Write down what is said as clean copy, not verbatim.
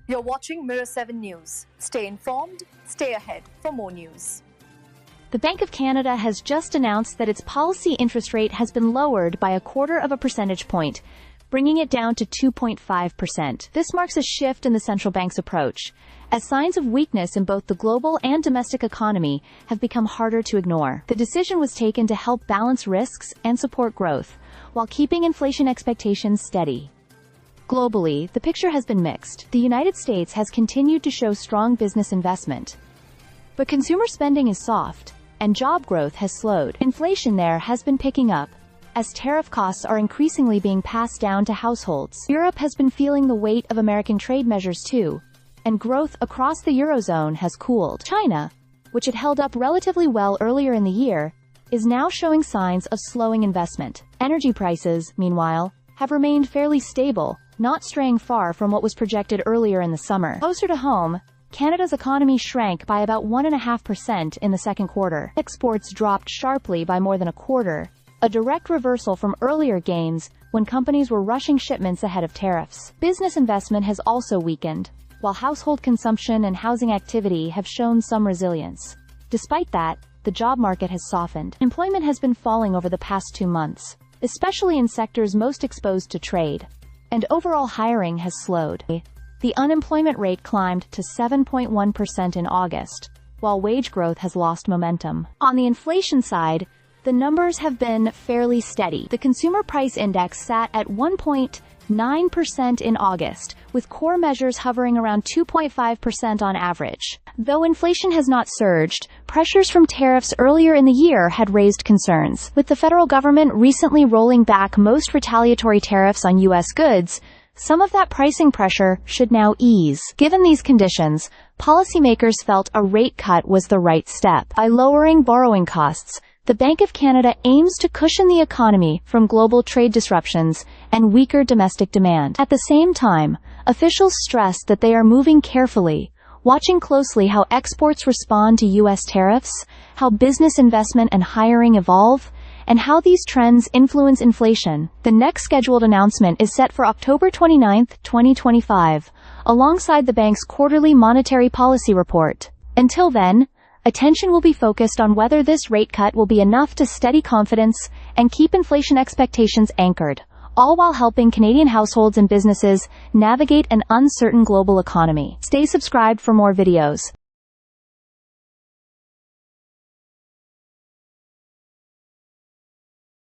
You're watching Mirror 7 News. Stay informed, stay ahead for more news. The Bank of Canada has just announced that its policy interest rate has been lowered by 0.25 percentage point, bringing it down to 2.5%. This marks a shift in the central bank's approach, as signs of weakness in both the global and domestic economy have become harder to ignore. The decision was taken to help balance risks and support growth, while keeping inflation expectations steady. Globally, the picture has been mixed. The United States has continued to show strong business investment, but consumer spending is soft, and job growth has slowed. Inflation there has been picking up, as tariff costs are increasingly being passed down to households. Europe has been feeling the weight of American trade measures too, and growth across the Eurozone has cooled. China, which had held up relatively well earlier in the year, is now showing signs of slowing investment. Energy prices, meanwhile, have remained fairly stable, not straying far from what was projected earlier in the summer. Closer to home, Canada's economy shrank by about 1.5% in the second quarter. Exports dropped sharply by more than a quarter, a direct reversal from earlier gains when companies were rushing shipments ahead of tariffs. Business investment has also weakened, while household consumption and housing activity have shown some resilience. Despite that, the job market has softened. Employment has been falling over the past 2 months, especially in sectors most exposed to trade, and overall hiring has slowed. The unemployment rate climbed to 7.1% in August, while wage growth has lost momentum. On the inflation side, the numbers have been fairly steady. The consumer price index sat at 1.9% in August, with core measures hovering around 2.5% on average. Though inflation has not surged, pressures from tariffs earlier in the year had raised concerns. With the federal government recently rolling back most retaliatory tariffs on U.S. goods, some of that pricing pressure should now ease. Given these conditions, policymakers felt a rate cut was the right step. By lowering borrowing costs, the Bank of Canada aims to cushion the economy from global trade disruptions and weaker domestic demand. At the same time, officials stressed that they are moving carefully, watching closely how exports respond to U.S. tariffs, how business investment and hiring evolve, and how these trends influence inflation. The next scheduled announcement is set for October 29, 2025, alongside the bank's quarterly monetary policy report. Until then, attention will be focused on whether this rate cut will be enough to steady confidence and keep inflation expectations anchored, all while helping Canadian households and businesses navigate an uncertain global economy. Stay subscribed for more videos.